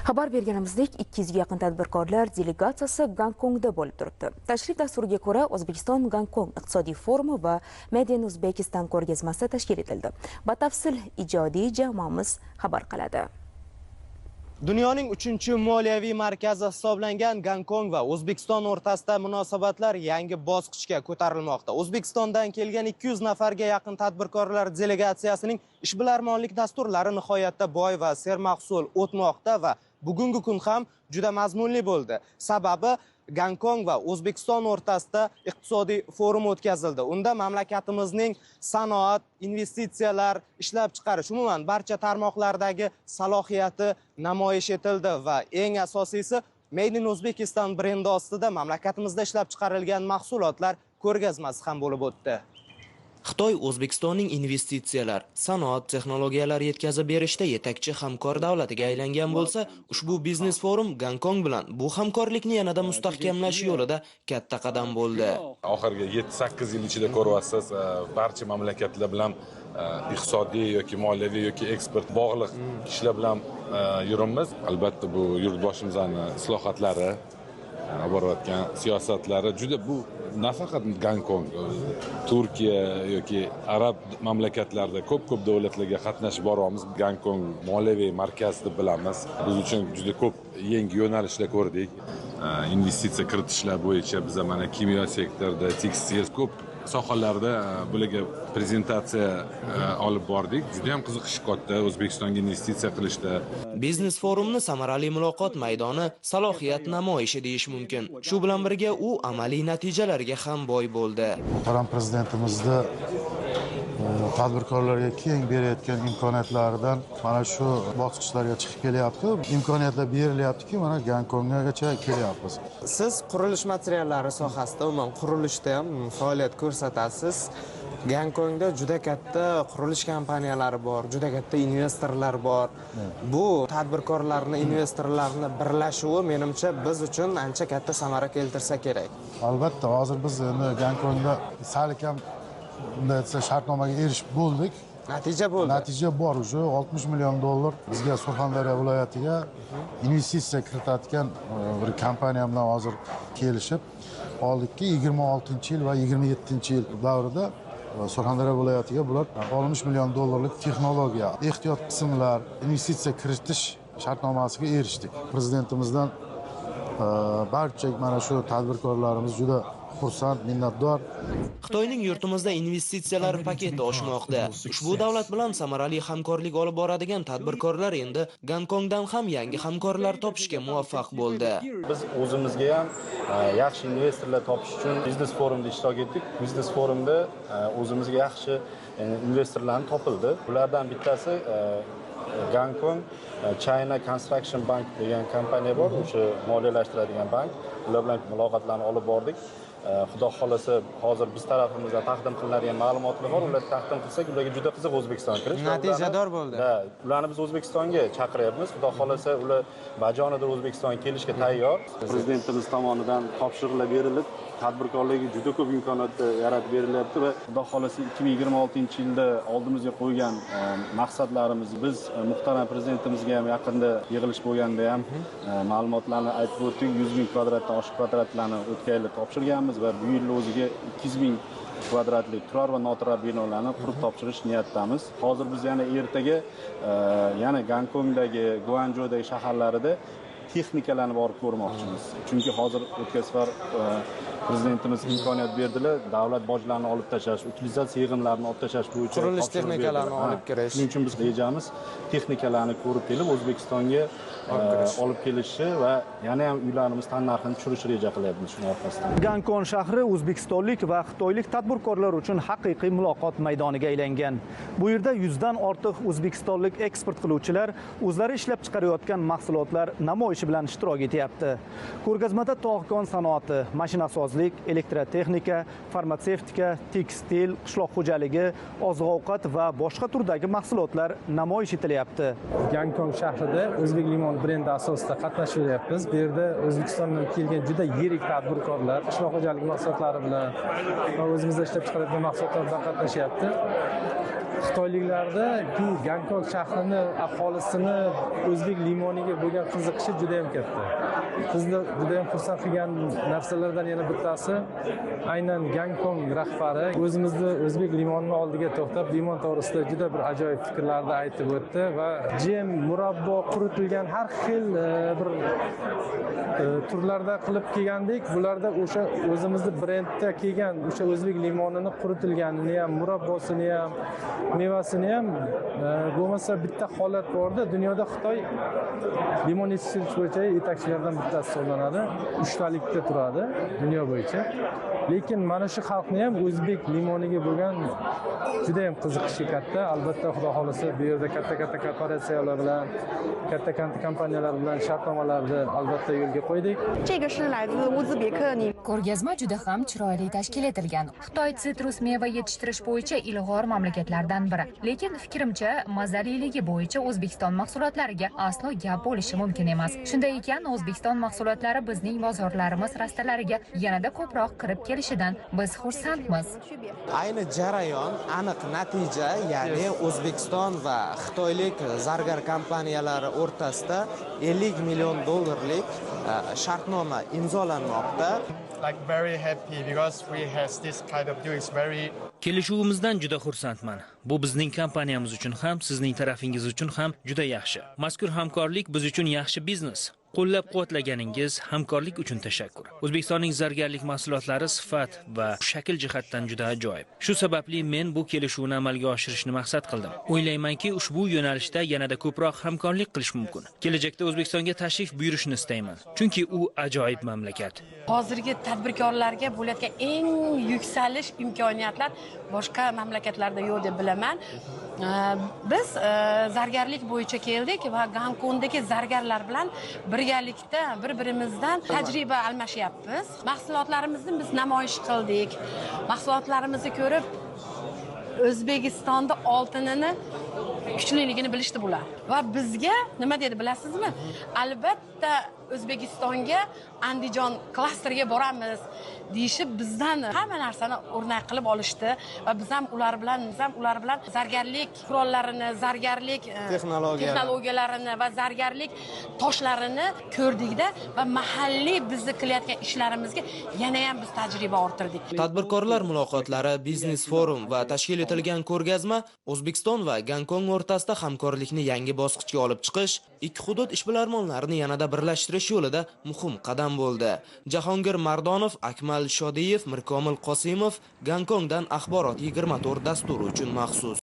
Xabar berganimizdek, 200 ga yaqin tadbirkorlar delegatsiyasi Gonkongda bo'lib turibdi. Tashrif dasturiga ko'ra, O'zbekiston-Gonkong iqtisodiy forumi va Made in Uzbekistan ko'rgazmasi tashkil etildi. Batafsil ijodiy jamoamiz xabar qiladi. Dunyoning 3-moliyaviy markazi hisoblangan Gonkong va O'zbekiston o'rtasida munosabatlar yangi bosqichga ko'tarilmoqda. O'zbekistondan kelgan 200 nafarga yaqin tadbirkorlar delegatsiyasining ishbilarmonlik dasturlari nihoyatda boy va sermahsul o'tmoqda va bugungi kun ham juda mazmunli bo'ldi. Sababi Gonkong va O'zbekiston o'rtasida iqtisodiy forum o'tkazildi. Unda mamlakatimizning sanoat, investitsiyalar, ishlab chiqarish, umuman barcha tarmoqlardagi salohiyati namoyish etildi va eng asosiysi Made in Uzbekistan brendi ostida mamlakatimizda ishlab chiqarilgan mahsulotlar ko'rgazmasi ham bo'lib o'tdi. Xitoy O'zbekistonning investitsiyalar, sanoat texnologiyalari yetkazib berishda yetakchi hamkor davlatiga aylangan bo'lsa, ushbu biznes forum Gonkong bilan bu hamkorlikni yanada mustahkamlash yo'lida katta qadam bo'ldi. Oxirgi 7-8 yil ichida ko'ryapsiz, barcha mamlakatlar bilan iqtisodiy yoki moliyaviy yoki eksport bog'liq ishlar bilan yuribmiz. Albatta bu yurtboshimizning islohotlari, borayotgan siyosatlari juda bu nafaqat Gonkong, Turkiya yoki arab mamlakatlarida ko'p davlatlarga qatnashib boramiz. Gonkong moliyaviy markaz deb bilamiz. Biz uchun juda ko'p yangi yo'nalishlar ko'rdik. Investitsiya kiritishlar bo'yicha biz mana kimyo sektorida, tekstil ko'p sohalarda bularga prezentatsiya olib bordik. Juda ham qiziqish katta O'zbekistonga investitsiya qilishda. Biznes forumni samarali muloqot maydoni, salohiyat namoyishi deyish mumkin. Shu bilan birga u amaliy natijalarga ham boy bo'ldi. Muhtaram prezidentimizning tadbirkorlarga keng berayotgan imkoniyatlaridan mana shu bosqichlarga chiqib kelyapti. Imkoniyatlar berilyaptiki, mana Gonkonggacha kelyapmiz. Siz qurilish materiallari sohasida, umuman qurilishda ham faoliyat ko'rsatasiz. Gonkongda juda katta qurilish kompaniyalari bor, juda katta investorlar bor. Bu tadbirkorlarni, investorlarni birlashuvi menimcha biz uchun ancha katta samara keltirsa kerak. Albatta, hozir biz endi Gonkongda sal kam bunday shartnomaga erishib bo'ldik. Natija bo'ldi. Natija bor, o'sha $60 million bizga Surxondaryo viloyatiga investitsiya kiritadigan bir kompaniya bilan hozir kelishib oldikki, 26-yil va 27-yil davrida Surxondaryo viloyatiga bular $60 million texnologiya, ehtiyot qismlar, investitsiya kiritish shartnomasiga erishdik. Prezidentimizdan barcha mana shu tadbirkorlarimiz juda xursand, minnatdor. Xitoyning yurtimizda investitsiyalar paketi oshmoqda. Ushbu davlat bilan samarali hamkorlik olib boradigan tadbirkorlar endi Gonkongdan ham yangi hamkorlar topishga muvaffaq bo'ldi. Biz o'zimizga ham yaxshi investorlar topish uchun biznes forumda ishtirok etdik. Biznes forumda o'zimizga yaxshi investorlar topildi. Ulardan bittasi Gonkong China Construction Bank degan kompaniya bor, o'sha moliyalashtiradigan bank. Ular bilan muloqotlarni olib bordik. Xudo xolasa hozir biz tarafimizdan taqdim qilinadigan ma'lumotlar bor. Ularni taqdim qilsak, ularga juda qiziq O'zbekiston kirish. Natijador bo'ldi. Ularni biz O'zbekistonga chaqiryapmiz. Xudo xolasa ular bajonida O'zbekistonga kelishga tayyor. Prezidentimiz tomonidan topshiriqlar berilib, tadbirkorlarga juda ko'p imkoniyatlar yaratib berilyapti va xudo xolasa 2026-yilda oldimizga qo'ygan maqsadlarimiz biz muhtaram prezidentimizga ham yaqinda yig'ilish bo'lganda ham ma'lumotlarni aytib o'tdik. 100 ming kvadratdan oshiq kvadratlarni o'tgan yil topshirganmiz va bu yil o'ziga 200 ming kvadratli turar va noturar binolarni qurib topshirish niyatdamiz. Hozir biz yana ertaga yana Gonkongdagi, Guanzhoudagi shaharlarida texnikalarni borib ko'rmoqchimiz. Chunki hozir o'tgan safar prezidentimiz imkoniyat berdilar, davlat bojlarini olib tashlash, utilizatsiya yig'imlarini olib tashlash bo'yicha qurilish texnikalarini olib kirish. Shuning uchun biz rejamiz texnikalarni ko'rib kelib O'zbekistonga olib kelishi va yana ham uylarimiz tannarxini tushirish reja qilyapmiz shuning orqasidan. Gonkong shahri o'zbekistonlik va xitoylik tadbirkorlar uchun haqiqiy muloqot maydoniga aylangan. Bu yerda 100 dan ortiq o'zbekistonlik eksport qiluvchilar o'zlari ishlab chiqarayotgan mahsulotlar namoyishi bilan ishtirok etyapti. Ko'rgazmada tog' sanoati, mashinasozlik, elektrotexnika, farmatsevtika, tekstil, qishloq xo'jaligi, oziq-ovqat va boshqa turdagi mahsulotlar namoyish etilyapti. Gonkong shahrida O'zbek limon brendi asosida qatnashyapmiz. Bu yerda O'zbekistondan kelgan juda yirik tadbirkorlar qishloq xo'jaligi mahsulotlari bilan va o'zimizda ishlab chiqaradigan mahsulotlar bilan qatnashyapti. xitoyliklarda Gonkong shahrini aholisini o'zbek limoniga bo'lgan qiziqishi juda ham katta. Bizni juda ham xursand qilgan narsalardan yana bittasi aynan Gonkong rahbari o'zimizni o'zbek limonini oldiga to'xtab, limon to'g'risida juda bir ajoyib fikrlarni aytib o'tdi va jam, murabbo, quritilgan har xil bir turlarda qilib kelgandik. Bularda o'sha o'zimizni brendda kelgan o'sha o'zbek limonini quritilganini ham, murabbosini ham, mevasini ham bo'lmasa bitta holat borda, dunyoda Xitoy limon yetishtirish bo'yicha yetakchilardan bittasi hisoblanadi. 3talikda turadi dunyo bo'yicha. Lekin mana shu xalqni ham o'zbek limoniga bo'lgan juda ham qiziqishi katta. Albatta Xudo xolasa bu yerda katta korporatsiyalar bilan, katta kompaniyalar bilan shartnomalarni albatta yo'lga qo'ydik. Ko'rgazma juda ham chiroyli tashkil etilgan. Xitoy sitrus meva yetishtirish bo'yicha ilg'or mamlakatlardan biri. Lekin fikrimcha, mazaliligi bo'yicha O'zbekiston mahsulotlariga aslo gap bo'lishi mumkin emas. Shunday ekan, O'zbekiston mahsulotlari bizning bozorlarimiz rastalariga yanada ko'proq kirib kelishidan biz xursandmiz. Ayni jarayon, aniq natija, ya'ni O'zbekiston va xitoylik zargar kompaniyalari o'rtasida $50 million shartnoma imzolanmoqda. Kelishuvimizdan juda xursandman. Bu bizning kompaniyamiz uchun ham, sizning tarafingiz uchun ham juda yaxshi. Mazkur hamkorlik biz uchun yaxshi biznes. Qo'llab-quvvatlaganingiz, hamkorlik uchun tashakkur. O'zbekistonning zargarlik mahsulotlari sifat va shakl jihatdan juda ajoyib. Shu sababli men bu kelishuvni amalga oshirishni maqsad qildim. O'ylaymanki, ushbu yo'nalishda yanada ko'proq hamkorlik qilish mumkin. Kelajakda O'zbekistonga tashrif buyurishni istayman, chunki u ajoyib mamlakat. Hozirgi tadbirkorlarga bo'layotgan eng yuksalish imkoniyatlar boshqa mamlakatlarda yo'q deb bilaman. Biz zargarlik bo'yicha keldik va Gonkongdagi zargarlar bilan birgalikda bir-birimizdan tajriba almashyapmiz. Mahsulotlarimizni biz namoyish qildik. Mahsulotlarimizni ko'rib O'zbekistonda oltinini kuchliligini bilishdi bular. Va bizga nima dedi bilasizmi? Albatta O'zbekistonga Andijon klasterga boramiz deyishib bizdan hamma narsani o'rnak qilib olishdi va biz ham ular bilan zargarlik qurollarini, zargarlik texnologiyalarini va zargarlik toshlarini ko'rdikda va mahalliy bizni qilayotgan ishlarimizga yana ham biz tajriba orttirdik. Tadbirkorlar muloqotlari, biznes forum va tashkil etilgan ko'rgazma O'zbekiston va Gonkong o'rtasida hamkorlikni yangi bosqichga olib chiqish, ikki hudud ishbilarmonlarini yanada birlashtirish yo'lida muhim qadam bo'ldi. Jahongir Mardonov, Akmal Shodiyev, Mirkomil Qosimov, Gonkongdan Axborot 24 dasturi uchun maxsus.